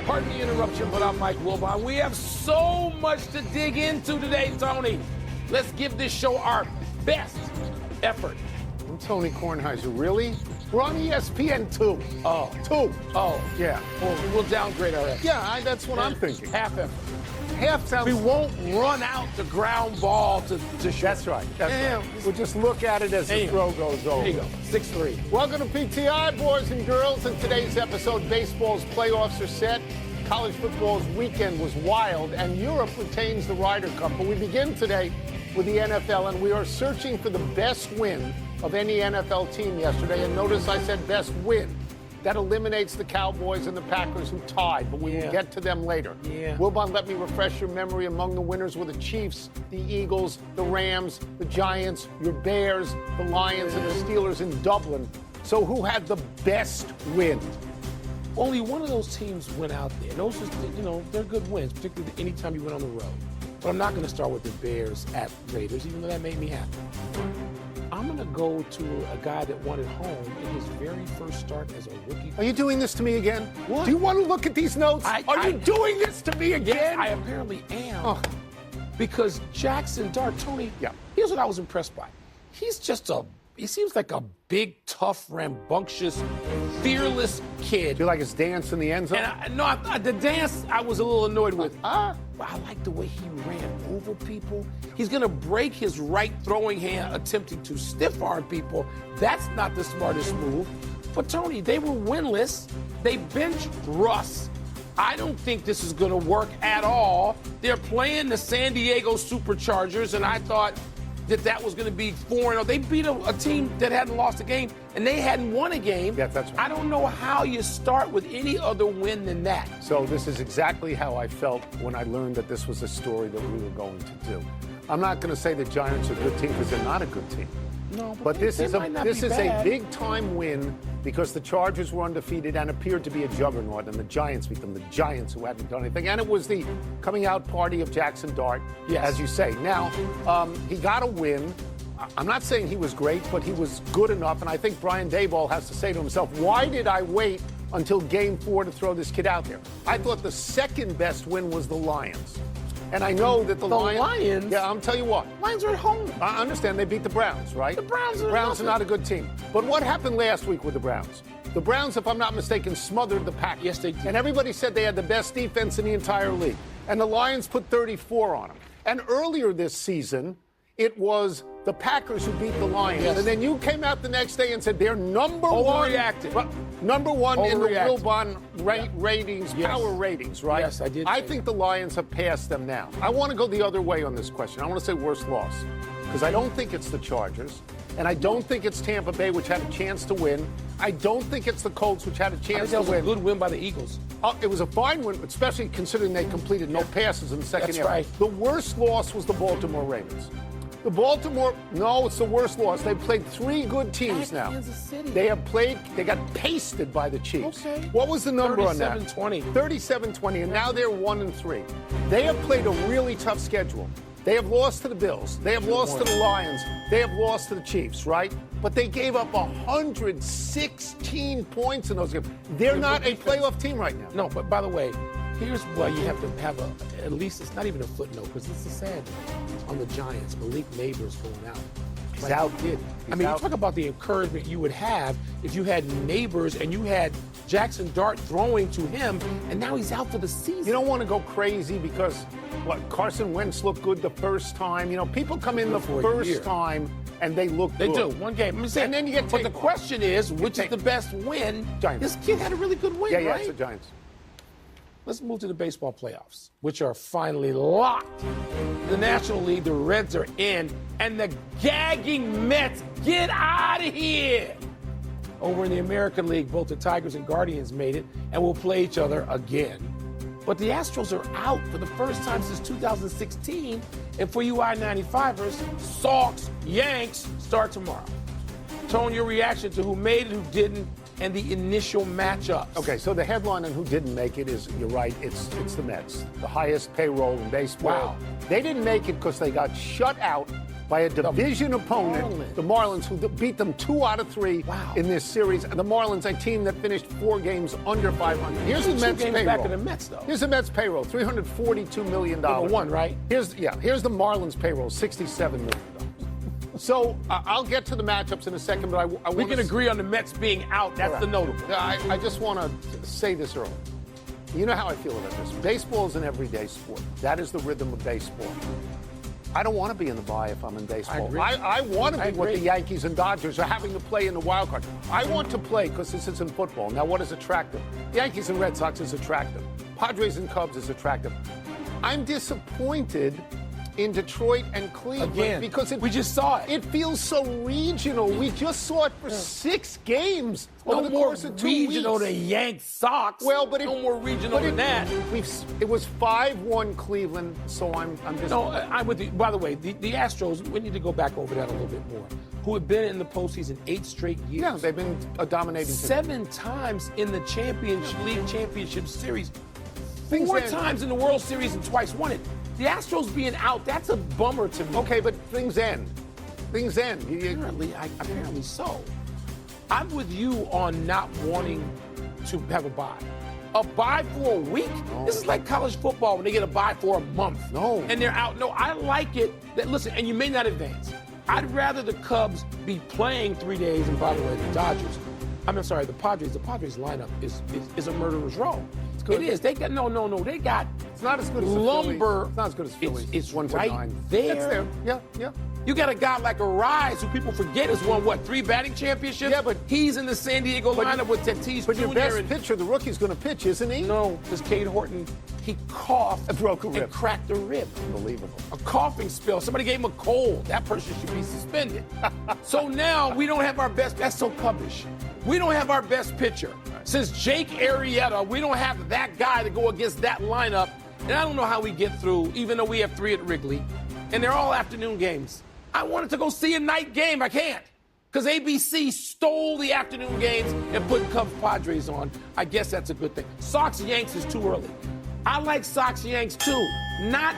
Pardon the interruption, but I'm Mike Wilbon. We have so much to dig into today, Tony. Let's give this show our best effort. I'm Tony Kornheiser. Really? We're on ESPN 2. Oh. 2. Oh. Yeah. Well, we'll downgrade our effort. Yeah, that's what I'm thinking. Half effort. Half sounds... We won't run out the ground ball to shoot. That's right. That's right. We'll just look at it as the throw goes over. There you go. 6-3. Welcome to PTI, boys and girls. In today's episode, baseball's playoffs are set. College football's weekend was wild, and Europe retains the Ryder Cup. But we begin today with the NFL, and we are searching for the best win of any NFL team yesterday. And notice I said best win. That eliminates the Cowboys and the Packers, who tied, but we will get to them later. Wilbon, let me refresh your memory. Among the winners were the Chiefs, the Eagles, the Rams, the Giants, your Bears, the Lions, and the Steelers in Dublin. So who had the best win? Only one of those teams went out there. And those, they're good wins, particularly anytime you went on the road. But I'm not going to start with the Bears at Raiders, even though that made me happy. I'm going to go to a guy that won at home in his very first start as a rookie. Are you doing this to me again? What? Do you want to look at these notes? Are you doing this to me again? Yes, I apparently am. Oh. Because Jackson Dart, Tony, here's what I was impressed by. He's just he seems like a big, tough, rambunctious, fearless kid. You like his dance in the end zone? And the dance I was a little annoyed with. But I like the way he ran over people. He's going to break his right throwing hand attempting to stiff arm people. That's not the smartest move. But, Tony, they were winless. They benched Russ. I don't think this is going to work at all. They're playing the San Diego Superchargers, and I thought that was going to be 4-0. They beat a team that hadn't lost a game, and they hadn't won a game. Yeah, that's right. I don't know how you start with any other win than that. So this is exactly how I felt when I learned that this was a story that we were going to do. I'm not going to say the Giants are a good team because they're not a good team. No, but this is a big-time win because the Chargers were undefeated and appeared to be a juggernaut, and the Giants beat them, the Giants who hadn't done anything. And it was the coming-out party of Jackson Dart, as you say. Now, he got a win. I'm not saying he was great, but he was good enough, and I think Brian Daboll has to say to himself, why did I wait until Game 4 to throw this kid out there? I thought the second-best win was the Lions. And I know that the Lions? Yeah, I'll tell you what. Lions are at home. I understand they beat the Browns, right? The Browns are not a good team. But what happened last week with the Browns? The Browns, if I'm not mistaken, smothered the Packers. Yes, they did. And everybody said they had the best defense in the entire league. And the Lions put 34 on them. And earlier this season, it was the Packers who beat the Lions. Yes. And then you came out the next day and said they're number one in the Wilbon ratings, power ratings, right? Yes, I did. I think the Lions have passed them now. I want to go the other way on this question. I want to say worst loss because I don't think it's the Chargers. And I don't think it's Tampa Bay, which had a chance to win. I don't think it's the Colts, which had a chance to win. That was a good win by the Eagles. It was a fine win, especially considering they completed no passes in the second half. That's right. The worst loss was the Baltimore Ravens. It's the worst loss. They've played 3 good teams now. Kansas City. They got pasted by the Chiefs. Okay. What was the number on that? 37-20. 37-20, and now they're 1-3. They have played a really tough schedule. They have lost to the Bills. They have lost to the Lions. They have lost to the Chiefs, right? But they gave up 116 points in those games. They're not a playoff team right now. No, but by the way, here's why you have to have at least, it's not even a footnote, because it's a sad on the Giants. Malik Neighbors going out. He's out. You talk about the encouragement you would have if you had Neighbors and you had Jackson Dart throwing to him, and now he's out for the season. You don't want to go crazy because, Carson Wentz looked good the first time. People come in the first time and they look good. They do. One game. And then you get But the question is, which is the best win? Giants. This kid had a really good win, right? Yeah, it's the Giants. Let's move to the baseball playoffs, which are finally locked. In the National League, the Reds are in, and the gagging Mets, get out of here! Over in the American League, both the Tigers and Guardians made it and will play each other again. But the Astros are out for the first time since 2016, and for you I-95ers, Sox, Yanks start tomorrow. Tone, your reaction to who made it, who didn't, and the initial matchups. Okay, so the headline on who didn't make it is, you're right, it's the Mets. The highest payroll in baseball. Wow. They didn't make it because they got shut out by a division opponent, the Marlins, who beat them 2 out of 3 in this series. And the Marlins, a team that finished 4 games under 500. Here's the Mets payroll. Back of the Mets, though. Here's the Mets payroll, $342 million. Number one, right? Here's the Marlins payroll, $67 million. So I'll get to the matchups in a second, but we can agree on the Mets being out. That's the notable. I just want to say this early. You know how I feel about this. Baseball is an everyday sport. That is the rhythm of baseball. I don't want to be in the bye if I'm in baseball. I want to be what the Yankees and Dodgers are having to play in the wild card. I want to play because this isn't football. Now, what is attractive? Yankees and Red Sox is attractive. Padres and Cubs is attractive. I'm disappointed in Detroit and Cleveland because we just saw it. It feels so regional. We just saw it for 6 games over the course of 2 weeks. Regional to Yank Sox. Well, but no more regional than that. It was 5-1 Cleveland, so I'm just. No, I'm with you. By the way, the Astros. We need to go back over that a little bit more. Who have been in the postseason 8 straight years? Yeah, they've been a dominating team. 7 times in the League Championship Series. 4 times in the World Series and twice won it. The Astros being out, that's a bummer to me. Okay, but things end. Things end. Apparently so. I'm with you on not wanting to have a bye. A bye for a week? No. This is like college football when they get a bye for a month. No. And they're out. No, I like it. Listen, and you may not advance. I'd rather the Cubs be playing 3 days, and by the way, the Dodgers. The Padres. The Padres lineup is a murderer's row. It is. They got They got. It's not as good as lumber. It's not as good as Philly. It's 1-9. right there. It's there. Yeah. You got a guy like Arise, who people forget has won 3 batting championships. Yeah, but he's in the San Diego lineup with Tatis Jr. But your best pitcher, the rookie's going to pitch, isn't he? No, because Cade Horton, he coughed and broke a rib and cracked a rib. Unbelievable. A coughing spell. Somebody gave him a cold. That person should be suspended. So now we don't have our best. That's so Cubbish. We don't have our best pitcher. Since Jake Arrieta, we don't have that guy to go against that lineup. And I don't know how we get through, even though we have 3 at Wrigley. And they're all afternoon games. I wanted to go see a night game. I can't. Because ABC stole the afternoon games and put Cubs Padres on. I guess that's a good thing. Sox Yanks is too early. I like Sox Yanks too. Not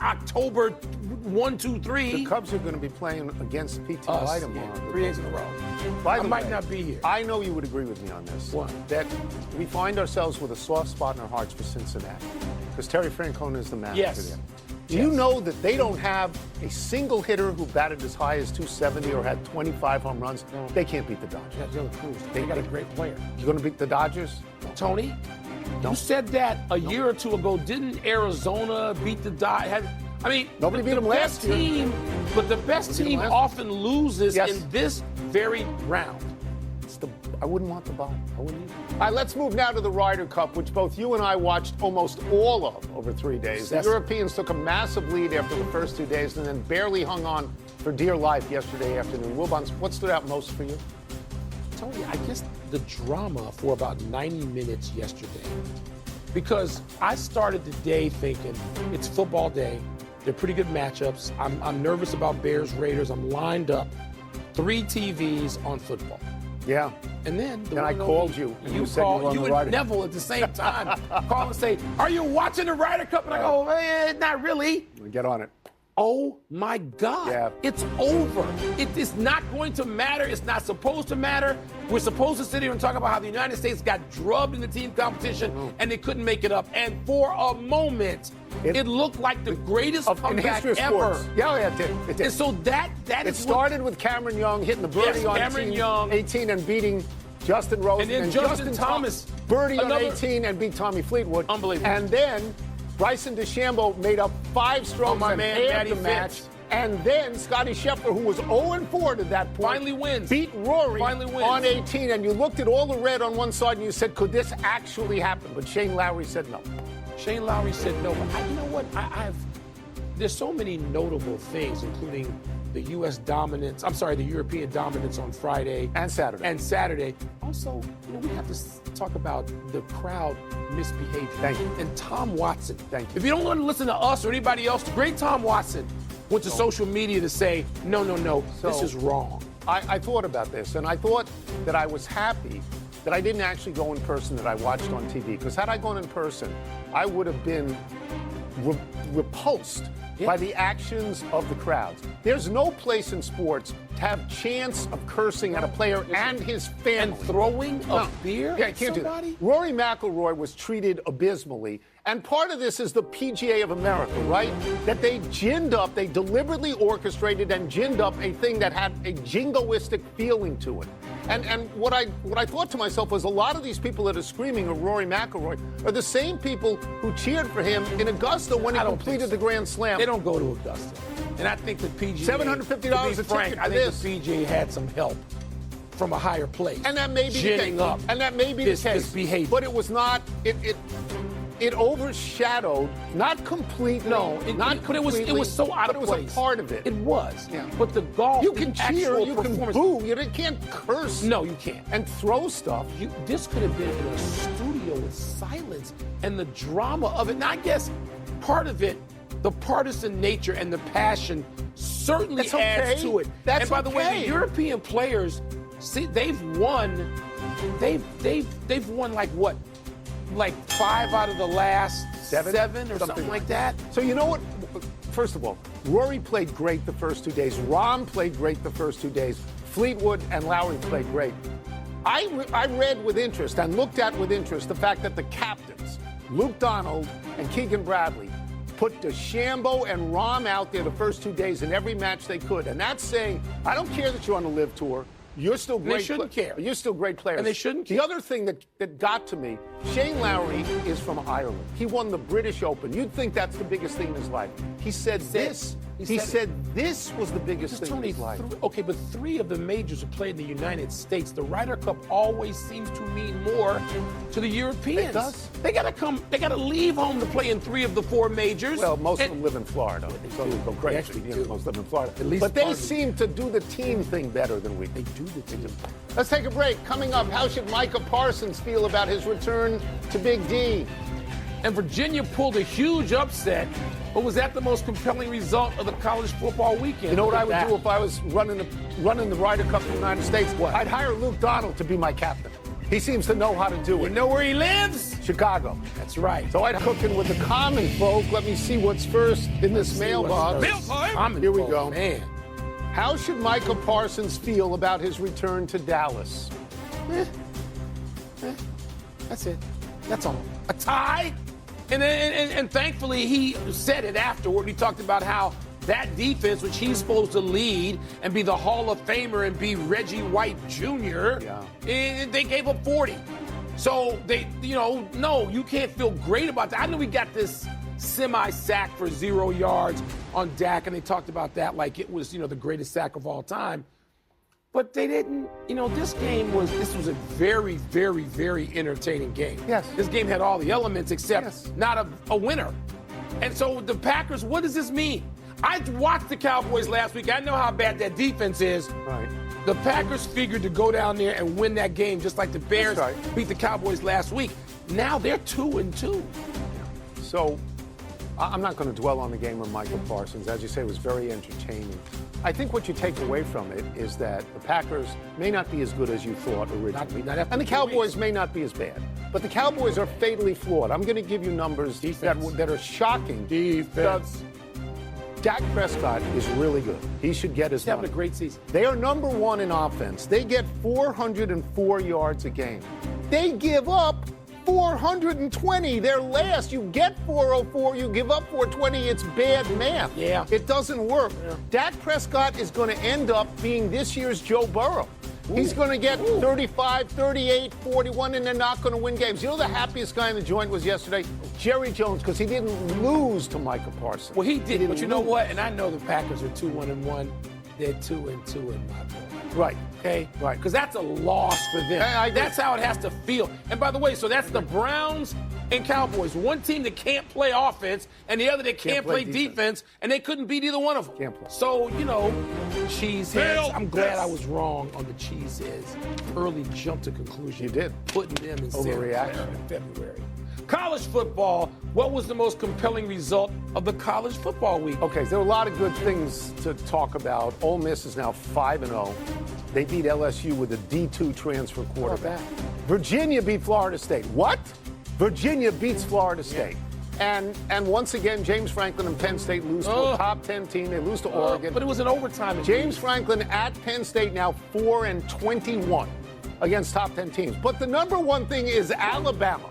October 1, 2, 3. The Cubs are going to be playing against PT Light tomorrow. 3 days in a row. I might not be here. I know you would agree with me on this. What? That we find ourselves with a soft spot in our hearts for Cincinnati. Because Terry Francona is the manager there. Do you know that they don't have a single hitter who batted as high as 270 or had 25 home runs? No. They can't beat the Dodgers. They got a great player. You're going to beat the Dodgers? Tony, you said that a year or 2 ago. Didn't Arizona beat the Dodgers? Nobody beat them last year. But the best team often loses in this very round. I wouldn't want the ball. I wouldn't either. All right, let's move now to the Ryder Cup, which both you and I watched almost all of over 3 days. The Europeans took a massive lead after the first 2 days and then barely hung on for dear life yesterday afternoon. Wilbon, what stood out most for you? Tony, I guess the drama for about 90 minutes yesterday. Because I started the day thinking it's football day. They're pretty good matchups. I'm nervous about Bears Raiders. I'm lined up. 3 TVs on football. Yeah. And then I called you. And you said you and Neville at the same time call and say, "Are you watching the Ryder Cup?" And I go, "Not really." Get on it. Oh my God. Yeah. It's over. It is not going to matter. It's not supposed to matter. We're supposed to sit here and talk about how the United States got drubbed in the team competition and they couldn't make it up. And for a moment, it looked like the greatest comeback ever. Yeah, it did. And so that it started with Cameron Young hitting the birdie on 18 and beating Justin Rose. And then Justin Thomas birdie on 18 and beat Tommy Fleetwood. Unbelievable. And then Bryson DeChambeau made up 5 strokes and had the match. And then Scottie Scheffler, who was 0-4 to that point, finally wins. Beat Rory on 18. And you looked at all the red on one side and you said, could this actually happen? But Shane Lowry said no. Shane Lowry said no. But you know what? There's so many notable things, including the U.S. dominance. The European dominance on Friday and Saturday. Also, we have to talk about the crowd misbehaving. Thank you. And Tom Watson. Thank you. If you don't want to listen to us or anybody else, the great Tom Watson went to social media to say, no, this is wrong. I thought about this, and I thought that I was happy that I didn't actually go in person, that I watched on TV. Because had I gone in person, I would have been repulsed by the actions of the crowds. There's no place in sports to have chance of cursing at a player and his family. And throwing a beer Yeah, I at can't do somebody? that. Rory McIlroy was treated abysmally. And part of this is the PGA of America, right? That they ginned up, they deliberately orchestrated and ginned up a thing that had a jingoistic feeling to it. And what I thought to myself was a lot of these people that are screaming at Rory McIlroy are the same people who cheered for him in Augusta when he completed the Grand Slam. They don't go to Augusta. And I think the PGA, $750 a ticket I for think this. the PGA had some help from a higher place. And that may be the ginning case. up And that may be this the case. behavior. But it was not. It overshadowed, not completely. But it was so out of place. But it was a part of it. It was. Yeah. But the golf, You can cheer, you can performance- boo, you can't curse. No, you can't. And throw stuff. This could have been in a studio with silence and the drama of it. And I guess part of it, the partisan nature and the passion certainly That's okay. adds to it. That's and by the way, okay. the European players, see, they've won like what? Like 5 out of the last seven or something like that. So you know what? First of all, Rory played great the first 2 days. Rahm played great the first 2 days. Fleetwood and Lowry played great. I read with interest and looked at with interest the fact that the captains, Luke Donald and Keegan Bradley, put DeChambeau and Rahm out there the first 2 days in every match they could. And that's saying, I don't care that you're on the LIV Tour. You're still great. They shouldn't care. You're still great players. And they shouldn't care. The other thing that got to me, Shane Lowry is from Ireland. He won the British Open. You'd think that's the biggest thing in his life. He said this. He said this was the biggest thing in his life. Okay, but 3 of the majors are played in the United States. The Ryder Cup always seems to mean more to the Europeans. It does. They gotta come. They gotta leave home to play in 3 of the 4 majors. Well, most of them live in Florida, so they go crazy. actually do. Most of them in Florida. At least but they part of it. seem to do the team thing better than we do. They do the team. Let's take a break. Coming up, how should Micah Parsons feel about his return to Big D? And Virginia pulled a huge upset, but was that the most compelling result of the college football weekend? You know what I would do if I was running the Ryder Cup in the United States? What? I'd hire Luke Donald to be my captain. He seems to know how to do You it. know where he lives? Chicago. That's right. So I'd cooking with the common folk. Let me see what's first in this mailbox. Here we go. Man. How should Micah Parsons feel about his return to Dallas? That's it. That's all. A tie? And thankfully, he said it afterward. He talked about how that defense, which he's supposed to lead and be the Hall of Famer and be Reggie White Jr., they gave up 40. So no, you can't feel great about that. I know we got this semi-sack for 0 yards on Dak, and they talked about that like it was, the greatest sack of all time. But they didn't, this was a very, very, very entertaining game. Yes. This game had all the elements except not a winner. And so the Packers, what does this mean? I watched the Cowboys last week. I know how bad that defense is. Right. The Packers figured to go down there and win that game just like the Bears beat the Cowboys last week. Now they're 2-2. So I'm not going to dwell on the game of Micah Parsons. As you say, it was very entertaining. I think what you take away from it is that the Packers may not be as good as you thought originally. Not after and the 2 Cowboys weeks. may not be as bad. But the Cowboys are fatally flawed. I'm going to give you numbers that are shocking. Defense. Dak Prescott is really good. He should get his He's having money. a great season. They are number 1 in offense. They get 404 yards a game. They give up 420. They're last. You get 404, you give up 420. It's bad math. Yeah. It doesn't work. Yeah. Dak Prescott is going to end up being this year's Joe Burrow. He's going to get 35, 38, 41, and they're not going to win games. You know the happiest guy in the joint was yesterday? Jerry Jones, because he didn't lose to Micah Parsons. Well, he did, but you know lose. what? And I know the Packers are 2-1. They're 2-2 in my book. Right. Okay? Right. Because that's a loss for them. I agree. That's how it has to feel. And by the way, so that's the Browns and Cowboys. One team that can't play offense and the other that can't play defense, and they couldn't beat either one of them. Can't play. So, cheeseheads. I'm glad I was wrong on the cheeseheads. Early jump to conclusion. You did. Putting them in Overreaction. in February. College football, what was the most compelling result of the college football week? Okay, there are a lot of good things to talk about. Ole Miss is now 5-0. They beat LSU with a D2 transfer quarterback. Virginia beat Florida State. What? Virginia beats Florida State. And once again, James Franklin and Penn State lose to a top 10 team. They lose to Oregon. But it was an overtime. James Franklin at Penn State now 4-21 against top 10 teams. But the number one thing is Alabama.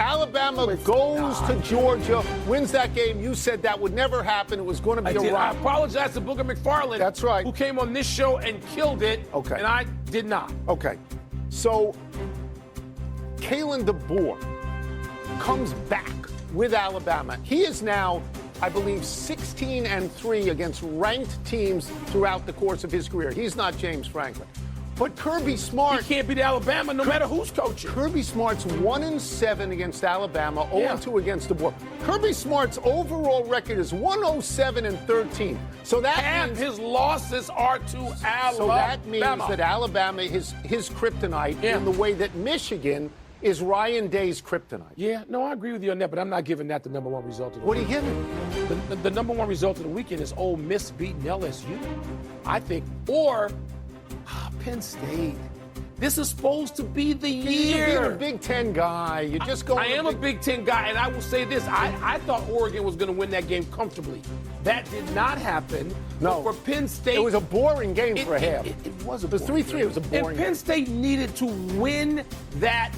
Alabama goes to Georgia, wins that game. You said that would never happen. It was going to be a I run. apologize to Booker McFarland. That's right. Who came on this show and killed it. Okay. And I did not. Okay. So, Kalen DeBoer comes back with Alabama. He is now, I believe, 16-3 against ranked teams throughout the course of his career. He's not James Franklin. But Kirby Smart... He can't beat Alabama no matter who's coaching. Kirby Smart's 1-7 against Alabama, 0-2 against DeBoer. Kirby Smart's overall record is 107-13. So that half means his losses are to Alabama. So that means that Alabama is his kryptonite in the way that Michigan is Ryan Day's kryptonite. Yeah, no, I agree with you on that, but I'm not giving that the number one result of the What are weekend. you giving? The number one result of the weekend is Ole Miss beating LSU, I think, or Penn State. This is supposed to be the year. You're a Big Ten guy. You're just going. I am a Big Ten guy, and I will say this. I thought Oregon was going to win that game comfortably. That did not happen. No. But for Penn State, it was a boring game for a half. It was a boring 3-3. It was a boring And Penn game. State needed to win that